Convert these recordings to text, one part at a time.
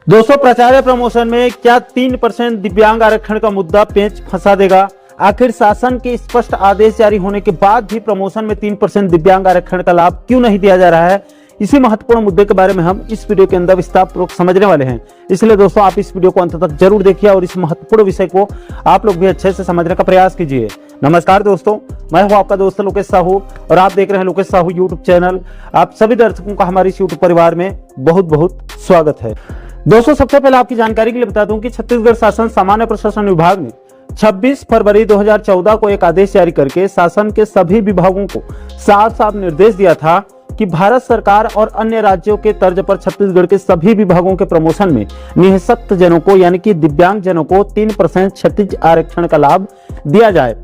दोस्तों, प्राचार्य प्रमोशन में क्या 3% दिव्यांग आरक्षण का मुद्दा पेंच फंसा देगा? आखिर शासन के स्पष्ट आदेश जारी होने के बाद भी प्रमोशन में 3% दिव्यांग आरक्षण का लाभ क्यों नहीं दिया जा रहा है? इसी महत्वपूर्ण मुद्दे के बारे में हम इस वीडियो के अंदर विस्तारपूर्वक समझने वाले हैं। इसलिए दोस्तों, आप इस वीडियो को अंत तक जरूर देखिए और इस महत्वपूर्ण विषय को आप लोग भी अच्छे से समझने का प्रयास कीजिए। नमस्कार दोस्तों, मैं हूं आपका दोस्त लोकेश साहू और आप देख रहे हैं लोकेश साहू यूट्यूब चैनल। आप सभी दर्शकों का हमारे इस यूट्यूब परिवार में बहुत बहुत स्वागत है। दोस्तों, सबसे पहले आपकी जानकारी के लिए बता दूं कि छत्तीसगढ़ शासन सामान्य प्रशासन विभाग ने 26 फरवरी 2014 को एक आदेश जारी करके शासन के सभी विभागों को साफ साफ निर्देश दिया था कि भारत सरकार और अन्य राज्यों के तर्ज पर छत्तीसगढ़ के सभी विभागों के प्रमोशन में निःशक्त जनों को यानी कि दिव्यांग जनों को 3% क्षतिज आरक्षण का लाभ दिया जाए।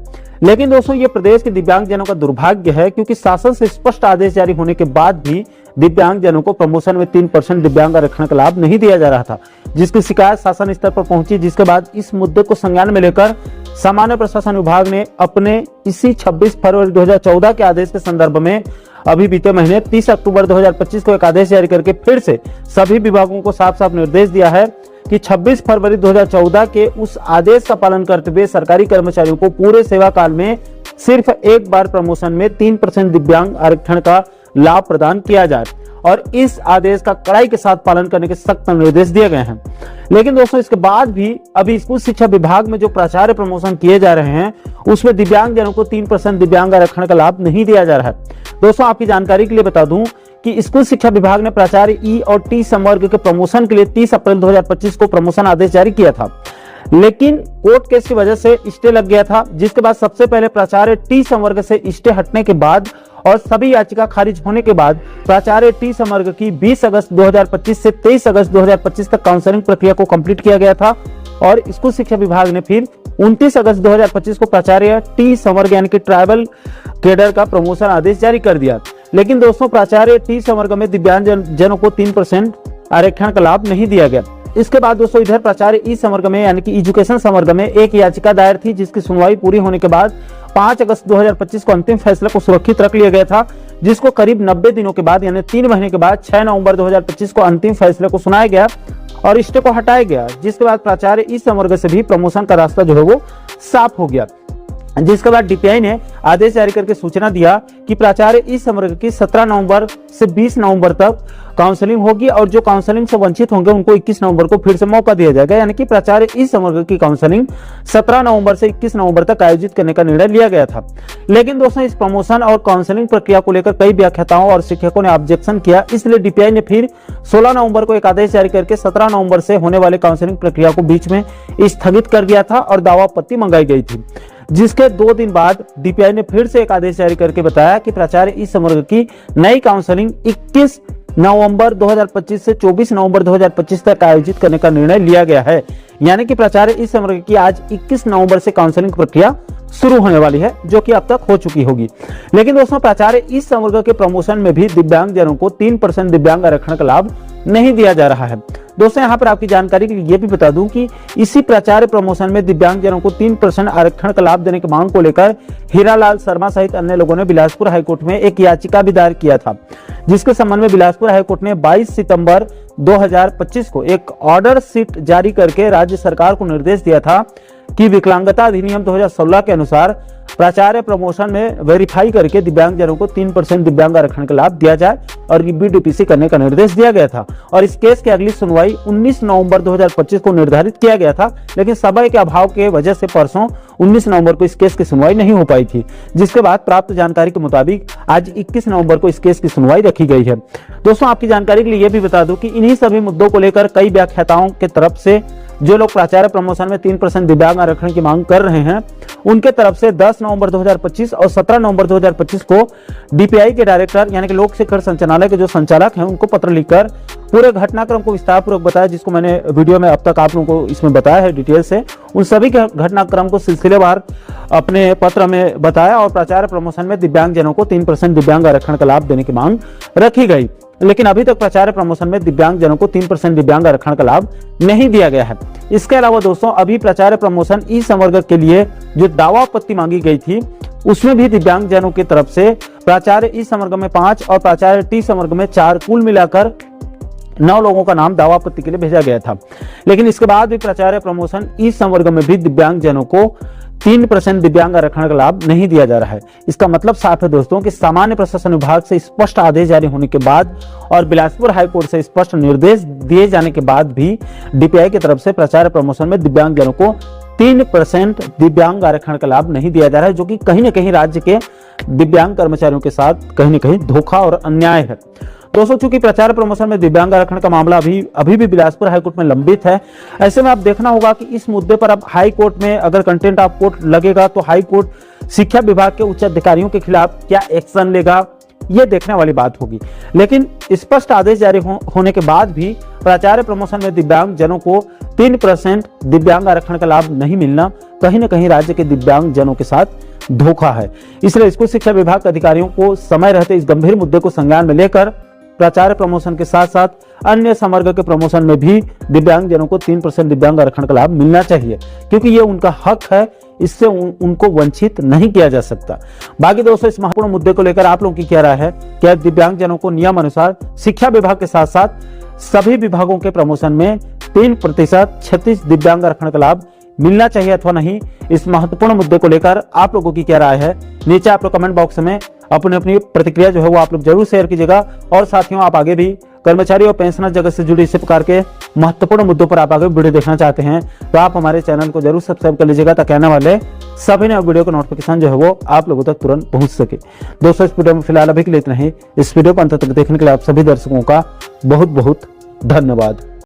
लेकिन दोस्तों, ये प्रदेश के दिव्यांग जनों का दुर्भाग्य है, क्योंकि शासन से स्पष्ट आदेश जारी होने के बाद भी दिव्यांग जनों को प्रमोशन में 3% दिव्यांग आरक्षण का लाभ नहीं दिया जा रहा था, जिसकी शिकायत शासन स्तर पर पहुंची। जिसके बाद इस मुद्दे को संज्ञान में लेकर सामान्य प्रशासन विभाग ने अपने इसी 26 फरवरी 2014 के आदेश के संदर्भ में अभी बीते महीने 30 अक्टूबर 2025 को एक आदेश जारी करके फिर से सभी विभागों को साफ साफ निर्देश दिया है कि 26 फरवरी 2014 के उस आदेश का पालन करते हुए सरकारी कर्मचारियों को पूरे सेवा काल में सिर्फ एक बार प्रमोशन में 3% दिव्यांग आरक्षण का लाभ प्रदान किया जाए और इस आदेश का कड़ाई के साथ पालन करने के सख्त निर्देश दिए गए हैं। लेकिन दोस्तों, इसके बाद भी अभी स्कूल शिक्षा विभाग में जो प्राचार्य प्रमोशन किए जा रहे हैं उसमें दिव्यांग जनों को 3% दिव्यांग आरक्षण का लाभ नहीं दिया जा रहा है। दोस्तों, आपकी जानकारी के लिए बता दूं कि स्कूल शिक्षा विभाग ने प्राचार्य ई और टी संवर्ग के प्रमोशन के लिए 30 अप्रैल 2025 को प्रमोशन आदेश जारी किया था, लेकिन कोर्ट केस की वजह से स्टे लग गया था। जिसके बाद सबसे पहले प्राचार्य टी संवर्ग से स्टे हटने के बाद और सभी याचिका खारिज होने के बाद प्राचार्य टी संवर्ग की 20 अगस्त 2025 से 23 अगस्त 2025 तक काउंसलिंग प्रक्रिया को कंप्लीट किया गया था और स्कूल शिक्षा विभाग ने फिर 29 अगस्त 2025 को प्राचार्य टी संवर्ग यानी कि ट्राइबल कैडर का प्रमोशन आदेश जारी कर दिया। लेकिन दोस्तों, प्राचार्य टी संवर्ग में दिव्यांग जनों को 3% आरक्षण का लाभ नहीं दिया गया। इसके बाद दोस्तों, इधर प्राचार्य ई संवर्ग में यानी कि एजुकेशन संवर्ग में एक याचिका दायर थी, जिसकी सुनवाई पूरी होने के बाद 5 अगस्त 2025 को अंतिम फैसले को सुरक्षित रख लिया गया था, जिसको करीब 90 दिनों के बाद यानी 3 महीने के बाद 6 नवंबर 2025 को अंतिम फैसले को सुनाया गया और स्टे को हटाया गया। जिसके बाद प्राचार्य इस संवर्ग से भी प्रमोशन का रास्ता जो है वो साफ हो गया। जिसके बाद डीपीआई ने आदेश जारी करके सूचना दिया कि प्राचार्य इस संवर्ग की 17 नवंबर से 20 नवंबर तक काउंसलिंग होगी और जो काउंसलिंग से वंचित होंगे उनको 21 नवंबर को फिर से मौका दिया जाएगा। यानी कि प्राचार्य इस संवर्ग की काउंसलिंग 17 नवंबर से 21 नवंबर तक आयोजित करने का निर्णय लिया गया था। लेकिन दोस्तों, इस प्रमोशन और काउंसलिंग प्रक्रिया को लेकर कई व्याख्याताओं और शिक्षकों ने ऑब्जेक्शन किया। इसलिए डीपीआई ने फिर 16 नवंबर को एक आदेश जारी करके 17 नवंबर से होने वाले काउंसलिंग प्रक्रिया को बीच में स्थगित कर दिया था और दावा आपत्ति मंगाई गई थी। जिसके 2 दिन बाद डीपीआई ने फिर से एक आदेश जारी करके बताया कि प्राचार्य इस संवर्ग की नई काउंसलिंग 21 नवंबर 2025 से 24 नवंबर 2025 तक आयोजित करने का निर्णय लिया गया है। यानी कि प्राचार्य इस संवर्ग की आज 21 नवंबर से काउंसलिंग प्रक्रिया शुरू होने वाली है, जो कि अब तक हो चुकी होगी। लेकिन दोस्तों, प्राचार्य इस संवर्ग के प्रमोशन में भी दिव्यांग जनों को 3% दिव्यांग आरक्षण का लाभ नहीं दिया जा रहा है। दोस्तों, यहाँ पर आपकी जानकारी के लिए ये भी बता दूं कि इसी प्राचार्य प्रमोशन में दिव्यांग जनों को 3% आरक्षण का लाभ देने की मांग को लेकर हीरालाल शर्मा सहित अन्य लोगों ने बिलासपुर हाईकोर्ट में एक याचिका भी दायर किया था, जिसके संबंध में बिलासपुर हाईकोर्ट ने 22 सितंबर 2025 को एक ऑर्डर शीट जारी करके राज्य सरकार को निर्देश दिया था कि विकलांगता अधिनियम 2016 के अनुसार प्राचार्य प्रमोशन में वेरीफाई करके दिव्यांग जनों को 3% दिव्यांग आरक्षण का लाभ दिया जाए और बीडीपीसी करने का निर्देश दिया गया था। और इस केस की अगली सुनवाई 19 नवंबर 2025 को निर्धारित किया गया था, लेकिन समय के अभाव के वजह से परसों 19 नवंबर को इस केस की सुनवाई नहीं हो पाई थी। जिसके बाद प्राप्त जानकारी के मुताबिक आज 21 नवंबर को इस केस की सुनवाई रखी गई है। दोस्तों, आपकी जानकारी के लिए यह भी बता दूं कि इन्हीं सभी मुद्दों को लेकर कई व्याख्याताओं के तरफ से जो लोग प्राचार्य प्रमोशन में 3% दिव्यांग आरक्षण की मांग कर रहे हैं, उनके तरफ से 10 नवंबर 2025 और 17 नवंबर 2025 को डीपीआई के डायरेक्टर यानी कि लोक शिक्षण संचालनालय के जो संचालक हैं उनको पत्र लिखकर पूरे घटनाक्रम को विस्तारपूर्वक बताया, जिसको मैंने वीडियो में अब तक आप लोगों को इसमें बताया है डिटेल से। उन सभी के घटनाक्रम को सिलसिलेवार अपने पत्र में बताया और प्राचार्य प्रमोशन में दिव्यांग जनों को 3% दिव्यांग आरक्षण का लाभ देने की मांग रखी गई। लेकिन अभी तक प्राचार्य प्रमोशन में दिव्यांग जनों को 3% दिव्यांग आरक्षण का लाभ नहीं दिया गया है। इसके अलावा दोस्तों, अभी प्राचार्य प्रमोशन ई संवर्ग के लिए जो दावा आपत्ति मांगी गई थी उसमें भी दिव्यांग जनों की तरफ से प्राचार्य ई संवर्ग में 5 और प्राचार्य टी संवर्ग में 4 कुल मिलाकर 9 लोगों का नाम दावा आपत्ति के लिए भेजा गया था। लेकिन इसके बाद भी प्राचार्य प्रमोशन इस संवर्ग में भी दिव्यांग जनों को 3% दिव्यांग आरक्षण का लाभ नहीं दिया जा रहा है। इसका मतलब साफ है दोस्तों कि सामान्य प्रशासन विभाग से स्पष्ट आदेश जारी होने के बाद और बिलासपुर हाईकोर्ट से स्पष्ट निर्देश दिए जाने के बाद भी डीपीआई की तरफ से प्राचार्य प्रमोशन में दिव्यांग जनों को 3% दिव्यांग आरक्षण का लाभ नहीं दिया जा रहा है, जो कि कहीं ना कहीं राज्य के दिव्यांग कर्मचारियों के साथ कहीं ना कहीं धोखा और अन्याय है। दोस्तों, चूंकि प्राचार्य प्रमोशन में दिव्यांग आरक्षण का मामला अभी भी बिलासपुर हाईकोर्ट में लंबित है, ऐसे में आप देखना होगा कि इस मुद्दे पर अब हाई कोर्ट में अगर कंटेंट ऑफ कोर्ट लगेगा तो हाई कोर्ट शिक्षा विभाग के उच्च अधिकारियों के खिलाफ क्या एक्शन लेगा, ये देखने वाली बात होगी। लेकिन स्पष्ट आदेश जारी होने के बाद भी प्राचार्य प्रमोशन में दिव्यांग जनों को 3% दिव्यांग आरक्षण का लाभ नहीं मिलना कहीं ना कहीं राज्य के दिव्यांग जनों के साथ धोखा है। इसलिए स्कूल शिक्षा विभाग के अधिकारियों को समय रहते इस गंभीर मुद्दे को संज्ञान में लेकर प्राचार्य प्रमोशन के साथ साथ अन्य संवर्ग के प्रमोशन में भी दिव्यांग जनों को 3% दिव्यांग आरक्षण का लाभ मिलना चाहिए, क्योंकि ये उनका हक है, इससे उनको वंचित नहीं किया जा सकता। बाकी दोस्तों, इस महत्वपूर्ण मुद्दे को लेकर आप लोगों की क्या राय है? क्या दिव्यांग जनों को नियम अनुसार शिक्षा विभाग के साथ साथ सभी विभागों के प्रमोशन में 3% 36 दिव्यांग आरक्षण का लाभ मिलना चाहिए अथवा नहीं? इस महत्वपूर्ण मुद्दे को लेकर आप लोगों की क्या राय है? नीचे आप लोग कमेंट बॉक्स में अपनी अपनी प्रतिक्रिया जो है वो आप लोग जरूर शेयर कीजिएगा। और साथियों, आप आगे भी कर्मचारी और पेंशनर जगत से जुड़ी इसी प्रकार के महत्वपूर्ण मुद्दों पर आप आगे वीडियो देखना चाहते हैं तो आप हमारे चैनल को जरूर सब्सक्राइब कर लीजिएगा, ताकि आने वाले सभी नए वीडियो का नोटिफिकेशन जो है वो आप लोगों तक तुरंत पहुंच सके। दोस्तों, इस वीडियो में फिलहाल अभी के लिए इतना ही। इस वीडियो को अंत तक देखने के लिए आप सभी दर्शकों का बहुत बहुत धन्यवाद।